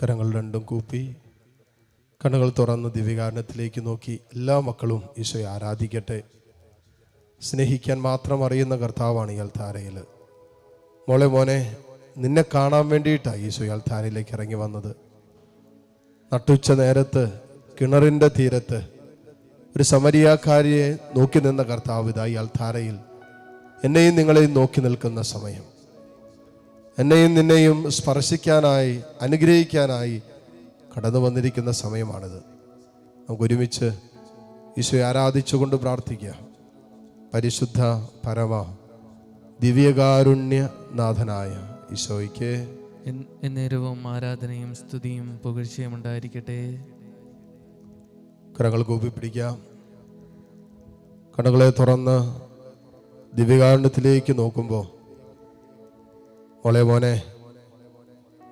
കരങ്ങൾ രണ്ടും കൂപ്പി കണ്ണുകൾ തുറന്ന് ദിവ്യകാരുണ്യത്തിലേക്ക് നോക്കി എല്ലാ മക്കളും ഈശോയെ ആരാധിക്കട്ടെ. സ്നേഹിക്കാൻ മാത്രം അറിയുന്ന കർത്താവാണ് ഈ അൽത്താരയിൽ. മോനെ നിന്നെ കാണാൻ വേണ്ടിയിട്ടാണ് ഈശോ അൽത്താരയിലേക്ക് ഇറങ്ങി വന്നത്. നട്ടുച്ച നേരത്ത് കിണറിൻ്റെ തീരത്ത് ഒരു സമരിയാക്കാരിയെ നോക്കി നിന്ന കർത്താവ് ഇതാ ഈ അൽത്താരയിൽ എന്നെയും നിങ്ങളെയും നോക്കി നിൽക്കുന്ന സമയം. എന്നെയും നിന്നെയും സ്പർശിക്കാനായി അനുഗ്രഹിക്കാനായി കടന്നു വന്നിരിക്കുന്ന സമയമാണിത്. നമുക്കൊരുമിച്ച് ഈശോയെ ആരാധിച്ചുകൊണ്ട് പ്രാർത്ഥിക്കുക. പരിശുദ്ധ പരമ ദിവ്യകാരുണ്യനാഥനായ ഈശോയ്ക്ക് എന്നേരവും ആരാധനയും സ്തുതിയും പുകഴ്ചയും ഉണ്ടായിരിക്കട്ടെ. കരങ്ങൾ കൂപ്പി പിടിക്കാം. കണ്ണുകളെ തുറന്ന് ദിവ്യകാരുണ്യത്തിലേക്ക് നോക്കുമ്പോൾ മോനെ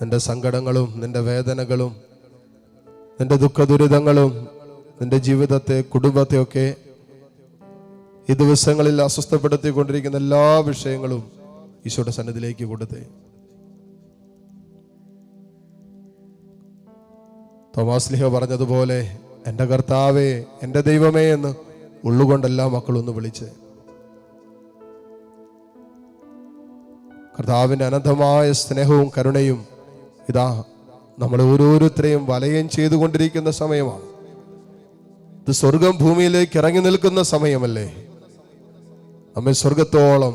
നിന്റെ സങ്കടങ്ങളും നിന്റെ വേദനകളും നിന്റെ ദുഃഖദുരിതങ്ങളും നിന്റെ ജീവിതത്തെ കുടുംബത്തെയൊക്കെ ഈ ദിവസങ്ങളിൽ അസ്വസ്ഥപ്പെടുത്തിക്കൊണ്ടിരിക്കുന്ന എല്ലാ വിഷയങ്ങളും ഈശോയുടെ സന്നിധിയിലേക്ക് കൊടുത്തേ. തോമാസ് ലീഹ പറഞ്ഞതുപോലെ എൻ്റെ കർത്താവേ എൻ്റെ ദൈവമേ എന്ന് ഉള്ളുകൊണ്ടെല്ലാ മക്കളൊന്ന് വിളിച്ച് കർത്താവിൻ്റെ അനന്തമായ സ്നേഹവും കരുണയും ഇതാ നമ്മളെ ഓരോരുത്തരെയും വലയം ചെയ്തുകൊണ്ടിരിക്കുന്ന സമയമാണ്. ഇത് സ്വർഗം ഭൂമിയിലേക്ക് ഇറങ്ങി നിൽക്കുന്ന സമയമല്ലേ? നമ്മെ സ്വർഗത്തോളം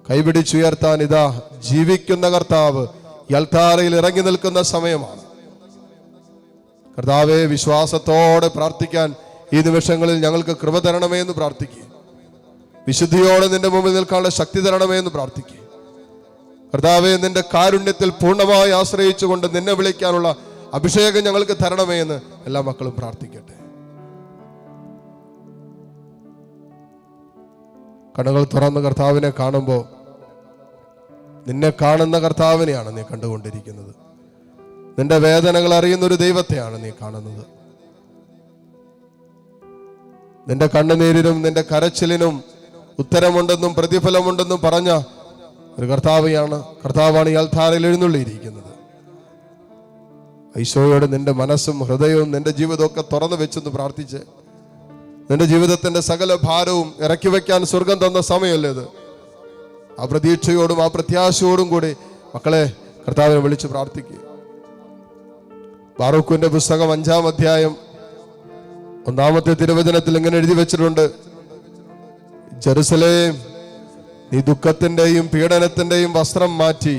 കൈപിടിച്ചുയർത്താൻ ഇതാ ജീവിക്കുന്ന കർത്താവ് ഈ അൽത്താരയിൽ ഇറങ്ങി നിൽക്കുന്ന സമയമാണ്. കർത്താവെ, വിശ്വാസത്തോടെ പ്രാർത്ഥിക്കാൻ ഈ നിമിഷങ്ങളിൽ ഞങ്ങൾക്ക് കൃപ തരണമേ എന്ന് പ്രാർത്ഥിക്കുക. വിശുദ്ധിയോടെ നിന്റെ മുമ്പിൽ നിൽക്കാനുള്ള ശക്തി തരണമേ എന്ന് പ്രാർത്ഥിക്കുക. കർത്താവെ, നിന്റെ കാരുണ്യത്തിൽ പൂർണ്ണമായി ആശ്രയിച്ചുകൊണ്ട് നിന്നെ വിളിക്കാനുള്ള അഭിഷേകം ഞങ്ങൾക്ക് തരണമേ എന്ന് എല്ലാ മക്കളും പ്രാർത്ഥിക്കട്ടെ. കണ്ണുകൾ തുറന്ന് കർത്താവിനെ കാണുമ്പോൾ നിന്നെ കാണുന്ന കർത്താവിനെയാണ് നീ കണ്ടുകൊണ്ടിരിക്കുന്നത്. നിന്റെ വേദനകൾ അറിയുന്ന ഒരു ദൈവത്തെയാണ് നീ കാണുന്നത്. നിന്റെ കണ്ണുനീരിനും നിന്റെ കരച്ചിലിനും ഉത്തരമുണ്ടെന്നും പ്രതിഫലമുണ്ടെന്നും പറഞ്ഞ ഒരു കർത്താവാണ് ഈ അൽത്താരയിൽ എഴുന്നള്ളിയിരിക്കുന്നത്. ഈശോയോട് നിന്റെ മനസ്സും ഹൃദയവും നിന്റെ ജീവിതമൊക്കെ തുറന്നു വെച്ചെന്ന് പ്രാർത്ഥിച്ച് നിന്റെ ജീവിതത്തിന്റെ സകല ഭാരവും ഇറക്കി വെക്കാൻ സ്വർഗം തന്ന സമയമല്ലേ ഇത്? ആ പ്രതീക്ഷയോടും ആ പ്രത്യാശയോടും കൂടി മക്കളെ കർത്താവിനെ വിളിച്ച് പ്രാർത്ഥിക്കുക. ബാറൂഖിന്റെ പുസ്തകം 5-ാം അധ്യായം 1-ാമത്തെ തിരുവചനത്തിൽ ഇങ്ങനെ എഴുതി വെച്ചിട്ടുണ്ട്: ജെറുസലേം, നീ ദുഃഖത്തിന്റെയും പീഡനത്തിന്റെയും വസ്ത്രം മാറ്റി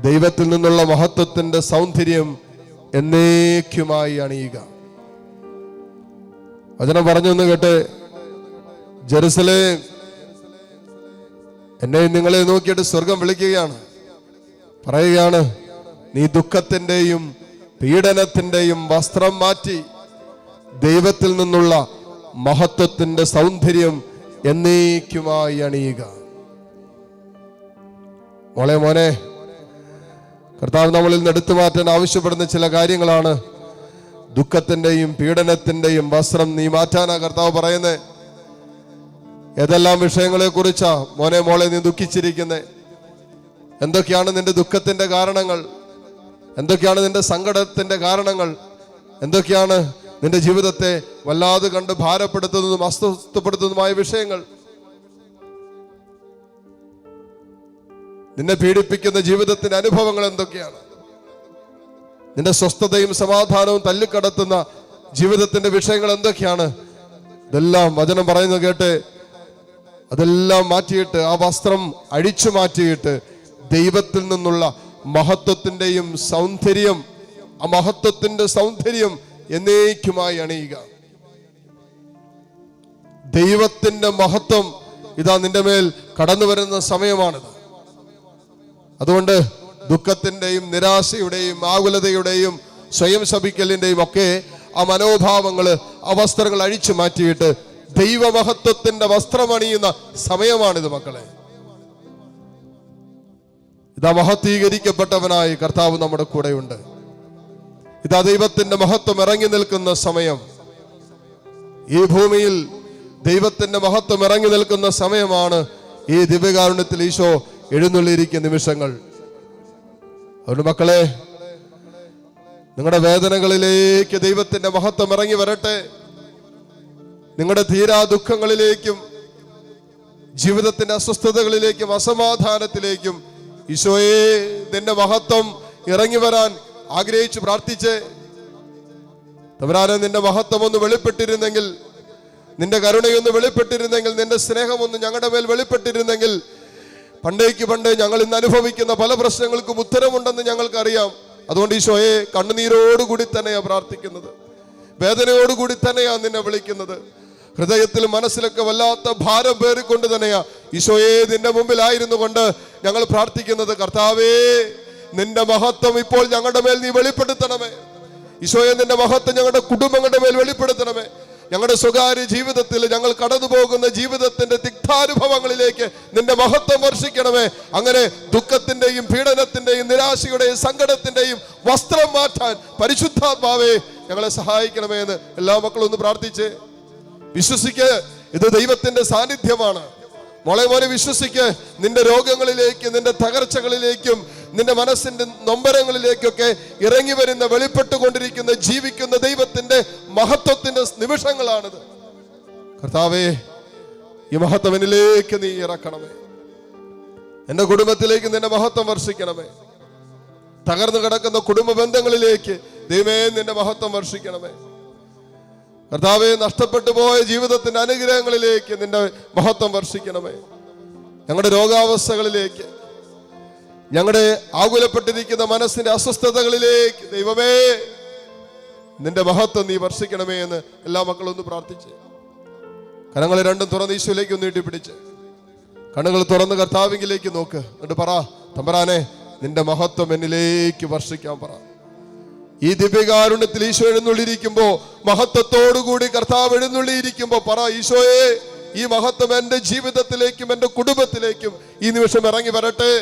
ദൈവത്തിൽ നിന്നുള്ള മഹത്വത്തിന്റെ സൗന്ദര്യം എന്നേക്കുമായി അണിയുക. വചനം പറഞ്ഞൊന്ന് കേട്ടെ. ജെറുസലേം, എന്നെയും നിങ്ങളെ നോക്കിയിട്ട് സ്വർഗം വിളിക്കുകയാണ്, പറയുകയാണ്, നീ ദുഃഖത്തിന്റെയും പീഡനത്തിന്റെയും വസ്ത്രം മാറ്റി ദൈവത്തിൽ നിന്നുള്ള മഹത്വത്തിന്റെ സൗന്ദര്യം എന്നേക്കുമായി അണിയുക. മോനെ, കർത്താവ് നമ്മളിൽ നിന്ന് എടുത്തു മാറ്റാൻ ആവശ്യപ്പെടുന്ന ചില കാര്യങ്ങളാണ്. ദുഃഖത്തിന്റെയും പീഡനത്തിന്റെയും വസ്ത്രം നീ മാറ്റാനാ കർത്താവ് പറയുന്നത്. ഏതെല്ലാം വിഷയങ്ങളെ കുറിച്ചാ മോളെ നീ ദുഃഖിച്ചിരിക്കുന്നത്? എന്തൊക്കെയാണ് നിന്റെ ദുഃഖത്തിന്റെ കാരണങ്ങൾ? എന്തൊക്കെയാണ് നിന്റെ സങ്കടത്തിന്റെ കാരണങ്ങൾ? എന്തൊക്കെയാണ് നിന്റെ ജീവിതത്തെ വല്ലാതെ കണ്ട് ഭാരപ്പെടുത്തുന്നതും അസ്വസ്ഥപ്പെടുത്തുന്നതുമായ വിഷയങ്ങൾ? നിന്നെ പീഡിപ്പിക്കുന്ന ജീവിതത്തിന്റെ അനുഭവങ്ങൾ എന്തൊക്കെയാണ്? നിന്റെ സ്വസ്ഥതയും സമാധാനവും തല്ലിക്കടത്തുന്ന ജീവിതത്തിന്റെ വിഷയങ്ങൾ എന്തൊക്കെയാണ്? ഇതെല്ലാം വചനം പറയുന്നത് കേട്ട് അതെല്ലാം മാറ്റിയിട്ട്, ആ വസ്ത്രം അഴിച്ചു മാറ്റിയിട്ട് ദൈവത്തിൽ നിന്നുള്ള മഹത്വത്തിന്റെയും സൗന്ദര്യം, ആ മഹത്വത്തിന്റെ സൗന്ദര്യം എന്നേക്കുമായി അണിയുക. ദൈവത്തിന്റെ മഹത്വം ഇതാ നിന്റെ മേൽ കടന്നു വരുന്ന സമയമാണിത്. അതുകൊണ്ട് ദുഃഖത്തിന്റെയും നിരാശയുടെയും ആകുലതയുടെയും സ്വയം ശപിക്കലിന്റെയും ഒക്കെ ആ മനോഭാവങ്ങള്, ആ വസ്ത്രങ്ങൾ അഴിച്ചു മാറ്റിയിട്ട് ദൈവമഹത്വത്തിന്റെ വസ്ത്രമണിയുന്ന സമയമാണിത് മക്കളെ. ഇതാ മഹത്വീകരിക്കപ്പെട്ടവനായി കർത്താവ് നമ്മുടെ കൂടെയുണ്ട്. ഇതാ ദൈവത്തിന്റെ മഹത്വം ഇറങ്ങി നിൽക്കുന്ന സമയം. ഈ ഭൂമിയിൽ ദൈവത്തിന്റെ മഹത്വം ഇറങ്ങി നിൽക്കുന്ന സമയമാണ് ഈ ദിവ്യകാരുണ്യത്തിൽ ഈശോ എഴുന്നള്ളിയിരിക്കുന്ന നിമിഷങ്ങൾ. അതുകൊണ്ട് മക്കളെ, നിങ്ങളുടെ വേദനകളിലേക്ക് ദൈവത്തിന്റെ മഹത്വം ഇറങ്ങി വരട്ടെ. നിങ്ങളുടെ തീരാ ദുഃഖങ്ങളിലേക്കും ജീവിതത്തിന്റെ അസ്വസ്ഥതകളിലേക്കും അസമാധാനത്തിലേക്കും ഈശോയെ നിന്റെ മഹത്വം ഇറങ്ങി വരാൻ ആഗ്രഹിച്ചു പ്രാർത്ഥിച്ച്, തമ്പുരാനെ നിന്റെ മഹത്വം ഒന്ന് വെളിപ്പെട്ടിരുന്നെങ്കിൽ, നിന്റെ കരുണയൊന്ന് വെളിപ്പെട്ടിരുന്നെങ്കിൽ, നിന്റെ സ്നേഹമൊന്ന് ഞങ്ങളുടെ മേൽ വെളിപ്പെട്ടിരുന്നെങ്കിൽ, പണ്ടേക്ക് പണ്ട് ഞങ്ങൾ ഇന്ന് അനുഭവിക്കുന്ന പല പ്രശ്നങ്ങൾക്കും ഉത്തരമുണ്ടെന്ന് ഞങ്ങൾക്കറിയാം. അതുകൊണ്ട് ഈശോയെ കണ്ണുനീരോടുകൂടി തന്നെയാണ് പ്രാർത്ഥിക്കുന്നത്, വേദനയോടുകൂടി തന്നെയാണ് നിന്നെ വിളിക്കുന്നത്. ഹൃദയത്തിലും മനസ്സിലൊക്കെ വല്ലാത്ത ഭാരം പേറിക്കൊണ്ട് തന്നെയാ ഈശോയെ നിന്റെ മുമ്പിലായിരുന്നു കൊണ്ട് ഞങ്ങൾ പ്രാർത്ഥിക്കുന്നത്. കർത്താവേ, നിന്റെ മഹത്വം ഇപ്പോൾ ഞങ്ങളുടെ മേൽ നീ വെളിപ്പെടുത്തണമേ. ഈശോയെ നിന്റെ മഹത്വം ഞങ്ങളുടെ കുടുംബങ്ങളുടെ മേൽ വെളിപ്പെടുത്തണമേ. ഞങ്ങളുടെ സ്വകാര്യ ജീവിതത്തിൽ ഞങ്ങൾ കടന്നു പോകുന്ന ജീവിതത്തിന്റെ തിക്താനുഭവങ്ങളിലേക്ക് നിന്റെ മഹത്വം വർഷിക്കണമേ. അങ്ങനെ ദുഃഖത്തിന്റെയും പീഡനത്തിന്റെയും നിരാശയുടെയും സങ്കടത്തിന്റെയും വസ്ത്രം മാറ്റാൻ പരിശുദ്ധാത്മാവേ ഞങ്ങളെ സഹായിക്കണമേ എന്ന് എല്ലാ മക്കളും ഒന്ന് പ്രാർത്ഥിച്ച് വിശ്വസിക്ക്. ഇത് ദൈവത്തിന്റെ സാന്നിധ്യമാണ്. മോളെ വിശ്വസിക്ക്. നിന്റെ രോഗങ്ങളിലേക്ക്, നിന്റെ തകർച്ചകളിലേക്കും നിന്റെ മനസ്സിന്റെ നൊമ്പരങ്ങളിലേക്കൊക്കെ ഇറങ്ങി വരുന്ന, വെളിപ്പെട്ടുകൊണ്ടിരിക്കുന്ന, ജീവിക്കുന്ന ദൈവത്തിന്റെ മഹത്വത്തിന്റെ നിമിഷങ്ങളാണിത്. കർത്താവേ, ഈ മഹത്വം എന്നിലേക്ക് നീ ഇറക്കണമേ. എന്റെ കുടുംബത്തിലേക്ക് നിന്റെ മഹത്വം വർഷിക്കണമേ. തകർന്നു കിടക്കുന്ന കുടുംബ ബന്ധങ്ങളിലേക്ക് ദൈവമേ നിന്റെ മഹത്വം വർഷിക്കണമേ. കർത്താവേ, നഷ്ടപ്പെട്ടു പോയ ജീവിതത്തിന്റെ അനുഗ്രഹങ്ങളിലേക്ക് നിന്റെ മഹത്വം വർഷിക്കണമേ. ഞങ്ങളുടെ രോഗാവസ്ഥകളിലേക്ക്, ഞങ്ങളുടെ ആകുലപ്പെട്ടിരിക്കുന്ന മനസ്സിന്റെ അസ്വസ്ഥതകളിലേക്ക് ദൈവമേ നിന്റെ മഹത്വം നീ വർഷിക്കണമേ എന്ന് എല്ലാ മക്കളും ഒന്ന് പ്രാർത്ഥിച്ച് കരങ്ങൾ രണ്ടും തുറന്ന് ഈശോയിലേക്ക് ഒന്ന് നീട്ടിപ്പിടിച്ച് കണ്ണുകൾ തുറന്ന് കർത്താവിലേക്ക് നോക്ക്. എന്നിട്ട് പറ, തമ്പുരാനെ നിന്റെ മഹത്വം എന്നിലേക്ക് വർഷിക്കാൻ പറ. ഈ ദിവ്യകാരുണ്യത്തിൽ ഈശോ എഴുന്നള്ളിയിരിക്കുമ്പോ, മഹത്വത്തോടുകൂടി കർത്താവ് എഴുന്നള്ളിയിരിക്കുമ്പോ പറ, ഈശോയെ ഈ മഹത്വം എന്റെ ജീവിതത്തിലേക്കും എന്റെ കുടുംബത്തിലേക്കും ഈ നിമിഷം ഇറങ്ങി വരട്ടെ.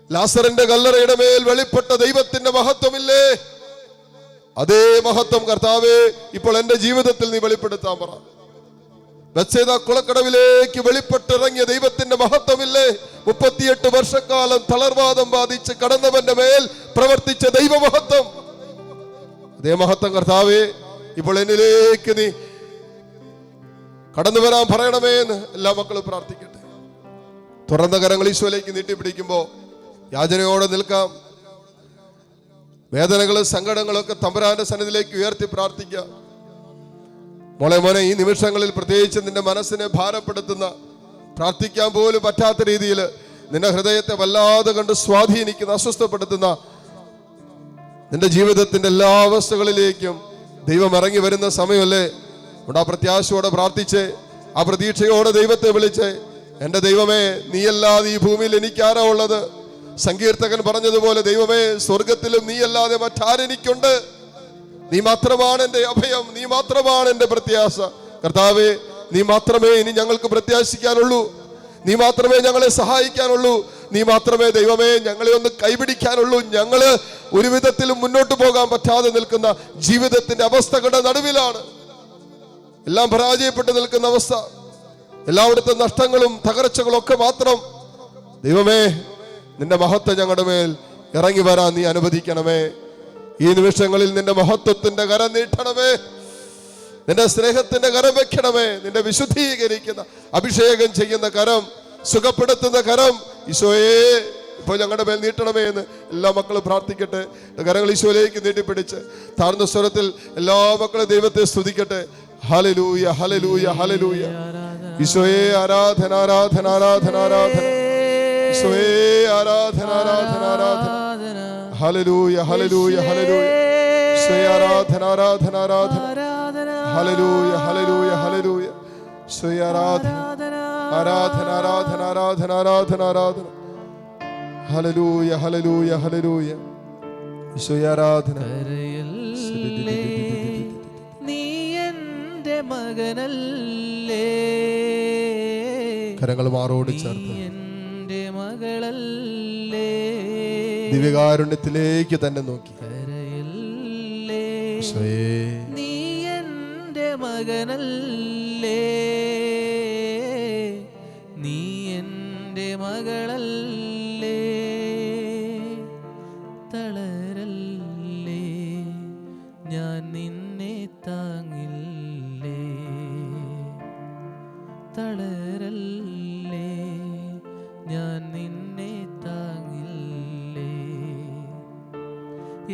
ലാസറിന്റെ കല്ലറയുടെ മേൽ വെളിപ്പെട്ട ദൈവത്തിന്റെ മഹത്വമില്ലേ, അതേ മഹത്വം കർത്താവേ ഇപ്പോൾ എന്റെ ജീവിതത്തിൽ നീ വെളിപ്പെടുത്താൻ പറ. ബത്സേദ കുളക്കടവിലേക്ക് വെളിപ്പെട്ടിറങ്ങിയ ദൈവത്തിന്റെ മഹത്വമില്ലേ, 38 വർഷക്കാലം തളർവാദം ബാധിച്ച് കടന്നവന്റെ മേൽ പ്രവർത്തിച്ച ദൈവമഹത്വം, അതേ മഹത്വം കർത്താവേ ഇപ്പോൾ എന്നിലേക്ക് നീ കടന്നു വരാൻ പറയണമേ എന്ന് എല്ലാ മക്കളും പ്രാർത്ഥിക്കട്ടെ. തുറന്ന കരങ്ങൾ ഈശോയിലേക്ക് നീട്ടിപ്പിടിക്കുമ്പോ യാചനയോടെ നിൽക്കാം. വേദനകളും സങ്കടങ്ങളും ഒക്കെ തമ്പുരാന്റെ സന്നിധിയിലേക്ക് ഉയർത്തി പ്രാർത്ഥിക്കാം. മോനെ ഈ നിമിഷങ്ങളിൽ പ്രത്യേകിച്ച് നിന്റെ മനസ്സിനെ ഭാരപ്പെടുത്തുന്ന, പ്രാർത്ഥിക്കാൻ പോലും പറ്റാത്ത രീതിയിൽ നിന്റെ ഹൃദയത്തെ വല്ലാതെ കണ്ട് സ്വാധീനിക്കുന്ന, അസ്വസ്ഥപ്പെടുത്തുന്ന നിന്റെ ജീവിതത്തിന്റെ എല്ലാ അവസ്ഥകളിലേക്കും ദൈവം ഇറങ്ങി വരുന്ന സമയമല്ലേ. അവിടെ ആ പ്രത്യാശയോടെ പ്രാർത്ഥിച്ച്, ആ പ്രതീക്ഷയോടെ ദൈവത്തെ വിളിച്ച്, എൻ്റെ ദൈവമേ നീയല്ലാതെ ഈ ഭൂമിയിൽ എനിക്കാരാ ഉള്ളത്? സങ്കീർത്തകൻ പറഞ്ഞതുപോലെ, ദൈവമേ സ്വർഗത്തിലും നീയല്ലാതെ മറ്റാരെനിക്കുണ്ട്? നീ മാത്രമാണ് എൻ്റെ അഭയം, നീ മാത്രമാണ് എൻ്റെ പ്രത്യാശ. കർത്താവേ, നീ മാത്രമേ ഇനി ഞങ്ങൾക്ക് പ്രത്യാശിക്കാനുള്ളൂ, നീ മാത്രമേ ഞങ്ങളെ സഹായിക്കാനുള്ളൂ, നീ മാത്രമേ ദൈവമേ ഞങ്ങളെ ഒന്ന് കൈപിടിക്കാനുള്ളൂ. ഞങ്ങള് ഒരു വിധത്തിലും മുന്നോട്ട് പോകാൻ പറ്റാതെ നിൽക്കുന്ന ജീവിതത്തിന്റെ അവസ്ഥകളുടെ നടുവിലാണ്, എല്ലാം പരാജയപ്പെട്ട് നിൽക്കുന്ന അവസ്ഥ, എല്ലായിടത്തെ നഷ്ടങ്ങളും തകർച്ചകളും ഒക്കെ മാത്രം. ദൈവമേ നിന്റെ മഹത്വം ഞങ്ങളുടെ മേൽ ഇറങ്ങി വരാൻ നീ അനുവദിക്കണമേ. ഈ നിമിഷങ്ങളിൽ നിന്റെ മഹത്വത്തിന്റെ കരം നീട്ടണമേ, നിന്റെ സ്നേഹത്തിന്റെ കരം വെക്കണമേ. നിന്റെ വിശുദ്ധീകരിക്കുന്ന, അഭിഷേകം ചെയ്യുന്ന കരം, സുഖപ്പെടുത്തുന്ന കരം ഈശോയെ ഇപ്പോൾ ഞങ്ങളുടെ മേൽ നീട്ടണമേ എന്ന് എല്ലാ മക്കളും പ്രാർത്ഥിക്കട്ടെ. കരങ്ങൾ ഈശോയിലേക്ക് നീട്ടിപ്പിടിച്ച് താഴ്ന്ന സ്വരത്തിൽ എല്ലാ മക്കളും ദൈവത്തെ സ്തുതിക്കട്ടെ. Hallelujah, hallelujah, hallelujah. ഈശോയെ ആരാധന, ആരാധന, ആരാധന, ആരാധന. ഈശോയെ ആരാധന, ആരാധന, ആരാധന. Hallelujah, hallelujah, hallelujah. ഈശോയെ ആരാധന, ആരാധന, ആരാധന. Hallelujah, hallelujah, hallelujah. ഈശോയെ ആരാധന, ആരാധന, ആരാധന, ആരാധന, ആരാധന, ആരാധന. Hallelujah, hallelujah, hallelujah. ഈശോയെ ആരാധന. നീ എൻ്റെ മകനല്ലേ, കരങ്ങൾ മാറോട് ചേർത്ത് എൻ്റെ മകളല്ലേ, ദിവ്യകാരുണ്യത്തിലേക്ക് തന്നെ നോക്കി കരയല്ലേ, നീ എൻ്റെ മകനല്ലേ, നീ എൻ്റെ മകളല്ലേ, തളര തളരല്ലേ, ഞാൻ നിന്നെ താങ്ങില്ലേ. തളരല്ലേ, ഞാൻ നിന്നെ താങ്ങില്ലേ.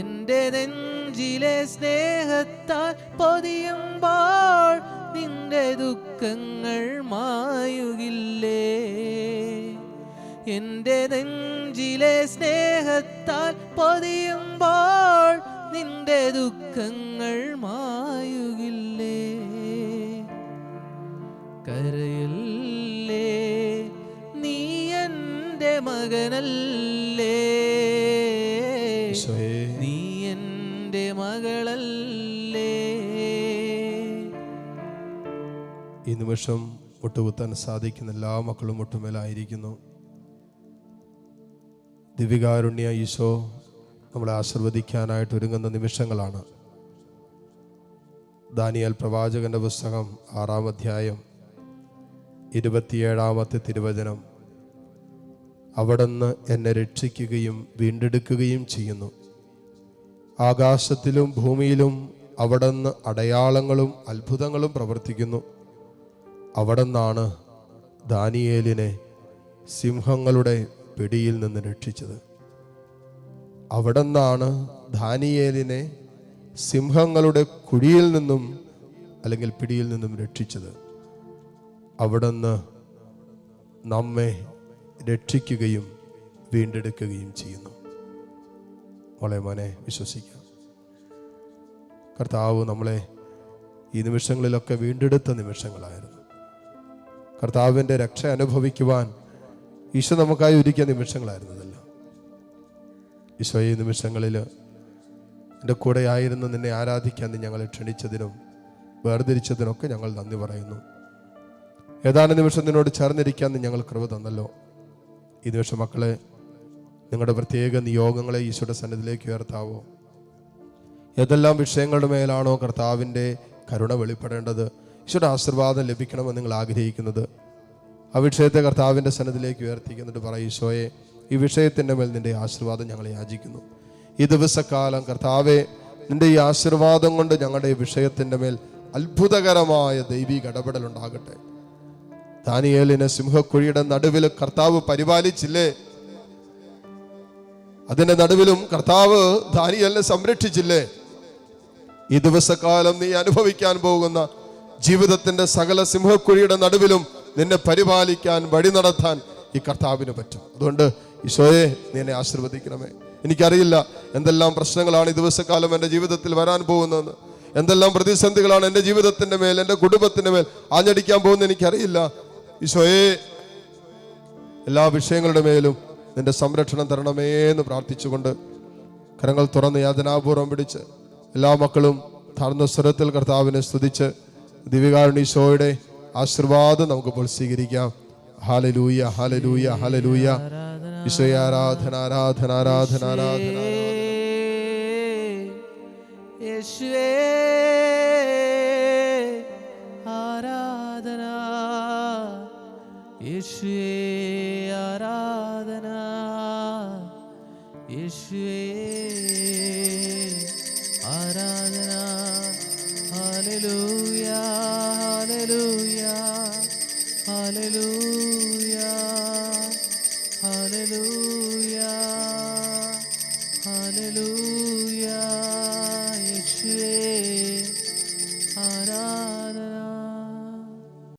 എൻ്റെ നെഞ്ചിലെ സ്നേഹത്താൽ പൊതിയുമ്പോൾ നിന്റെ ദുഃഖങ്ങൾ മായുകില്ലേ. എൻ്റെ നെഞ്ചിലെ സ്നേഹത്താൽ പൊതിയുമ്പോൾ നിന്റെ ദുഃഖങ്ങൾ മായുകില്ലേ. കരയല്ലേ, നീ എൻ്റെ മകനല്ലേ, നീ എൻ്റെ മകളല്ലേ. ഈ നിമിഷം മുട്ടുകുത്താൻ സാധിക്കുന്ന എല്ലാ മക്കളും മുട്ടുമേലായിരിക്കുന്നു. ദിവ്യകാരുണ്യ ഈശോ നമ്മളെ ആശീർവദിക്കാനായിട്ട് ഒരുങ്ങുന്ന നിമിഷങ്ങളാണ്. ദാനിയേൽ പ്രവാചകന്റെ പുസ്തകം 6-ാം അധ്യായം 27-ാമത്തെ തിരുവചനം. അവിടുന്ന് എന്നെ രക്ഷിക്കുകയും വീണ്ടെടുക്കുകയും ചെയ്യുന്നു. ആകാശത്തിലും ഭൂമിയിലും അവിടുന്ന് അടയാളങ്ങളും അത്ഭുതങ്ങളും പ്രവർത്തിക്കുന്നു. അവിടുന്നാണ് ദാനിയേലിനെ സിംഹങ്ങളുടെ പിടിയിൽ നിന്ന് രക്ഷിച്ചത്. അവിടുന്നാണ് ദാനിയേലിനെ സിംഹങ്ങളുടെ കുഴിയിൽ നിന്നും അല്ലെങ്കിൽ പിടിയിൽ നിന്നും രക്ഷിച്ചത്. അവിടുന്ന് നമ്മെ രക്ഷിക്കുകയും വീണ്ടെടുക്കുകയും ചെയ്യുന്നു. മോനെ വിശ്വസിക്കാം. കർത്താവ് നമ്മളെ ഈ നിമിഷങ്ങളിലൊക്കെ വീണ്ടെടുത്ത നിമിഷങ്ങളായിരുന്നു. കർത്താവിൻ്റെ രക്ഷ അനുഭവിക്കുവാൻ ഈശോ നമുക്കായി ഒരുക്കിയ നിമിഷങ്ങളായിരുന്നതല്ല. ഈശോ ഈ നിമിഷങ്ങളിൽ എൻ്റെ കൂടെ ആയിരുന്നു നിന്നെ ആരാധിക്കാൻ നീ ഞങ്ങളെ ക്ഷണിച്ചതിനും വേർതിരിച്ചതിനൊക്കെ ഞങ്ങൾ നന്ദി പറയുന്നു. ഏതാനും നിമിഷം നിന്നോട് ചേർന്നിരിക്കാൻ നീ ഞങ്ങൾ കൃപ തന്നല്ലോ. ഈ നിമിഷം മക്കളെ, നിങ്ങളുടെ പ്രത്യേക നിയോഗങ്ങളെ ഈശോയുടെ സന്നിധിയിലേക്ക് ഉയർത്താവോ. ഏതെല്ലാം വിഷയങ്ങളുടെ മേലാണോ കർത്താവിൻ്റെ കരുണ വെളിപ്പെടേണ്ടത്, ഈശോയുടെ ആശീർവാദം ലഭിക്കണമെന്ന് നിങ്ങൾ ആഗ്രഹിക്കുന്നത്, ആ വിഷയത്തെ കർത്താവിൻ്റെ സന്നിധിയിലേക്ക് ഉയർത്തിക്കുന്നിട്ട് പറയും, ഈശോയെ, ഈ വിഷയത്തിൻ്റെ മേൽ നിൻ്റെ ആശീർവാദം ഞങ്ങൾ യാചിക്കുന്നു. ഈ ദിവസക്കാലം കർത്താവെ, നിൻ്റെ ഈ ആശീർവാദം കൊണ്ട് ഞങ്ങളുടെ ഈ വിഷയത്തിൻ്റെ മേൽ അത്ഭുതകരമായ ദൈവിക ഇടപെടലുണ്ടാകട്ടെ. ദാനിയേലിനെ സിംഹക്കുഴിയുടെ നടുവിൽ കർത്താവ് പരിപാലിച്ചില്ലേ? അതിന്റെ നടുവിലും കർത്താവ് ദാനിയേലിനെ സംരക്ഷിച്ചില്ലേ? ഈ ദിവസക്കാലം നീ അനുഭവിക്കാൻ പോകുന്ന ജീവിതത്തിന്റെ സകല സിംഹക്കുഴിയുടെ നടുവിലും നിന്നെ പരിപാലിക്കാൻ, വഴി നടത്താൻ ഈ കർത്താവിന് പറ്റും. അതുകൊണ്ട് ഈശോയെ, നീ എന്നെ ആശീർവദിക്കണമേ. എനിക്കറിയില്ല എന്തെല്ലാം പ്രശ്നങ്ങളാണ് ഈ ദിവസക്കാലം എൻ്റെ ജീവിതത്തിൽ വരാൻ പോകുന്നതെന്ന്, എന്തെല്ലാം പ്രതിസന്ധികളാണ് എൻ്റെ ജീവിതത്തിൻ്റെ മേൽ, എൻ്റെ കുടുംബത്തിൻ്റെ മേൽ ആഞ്ഞടിക്കാൻ പോകുന്നത് എനിക്കറിയില്ല. ഈശോയെ, എല്ലാ വിഷയങ്ങളുടെ മേലും നിന്റെ സംരക്ഷണം തരണമേ എന്ന് പ്രാർത്ഥിച്ചുകൊണ്ട് കരങ്ങൾ തുറന്ന് യാതനാപൂർവം പിടിച്ച് എല്ലാ മക്കളും താഴ്ന്ന സ്വരത്തിൽ കർത്താവിനെ സ്തുതിച്ച് ദിവ്യകാരുണ്യ ഈശോയുടെ ആശീർവാദം നമുക്കിപ്പോൾ സ്വീകരിക്കാം. Hallelujah, hallelujah, hallelujah. ഈശോയെ ആരാധന, ആരാധന, ആരാധന, ആരാധന. യേശുവേ ആരാധന, യേശുവേ ആരാധന, യേശുവേ ആരാധന. Hallelujah, hallelujah, hallelujah.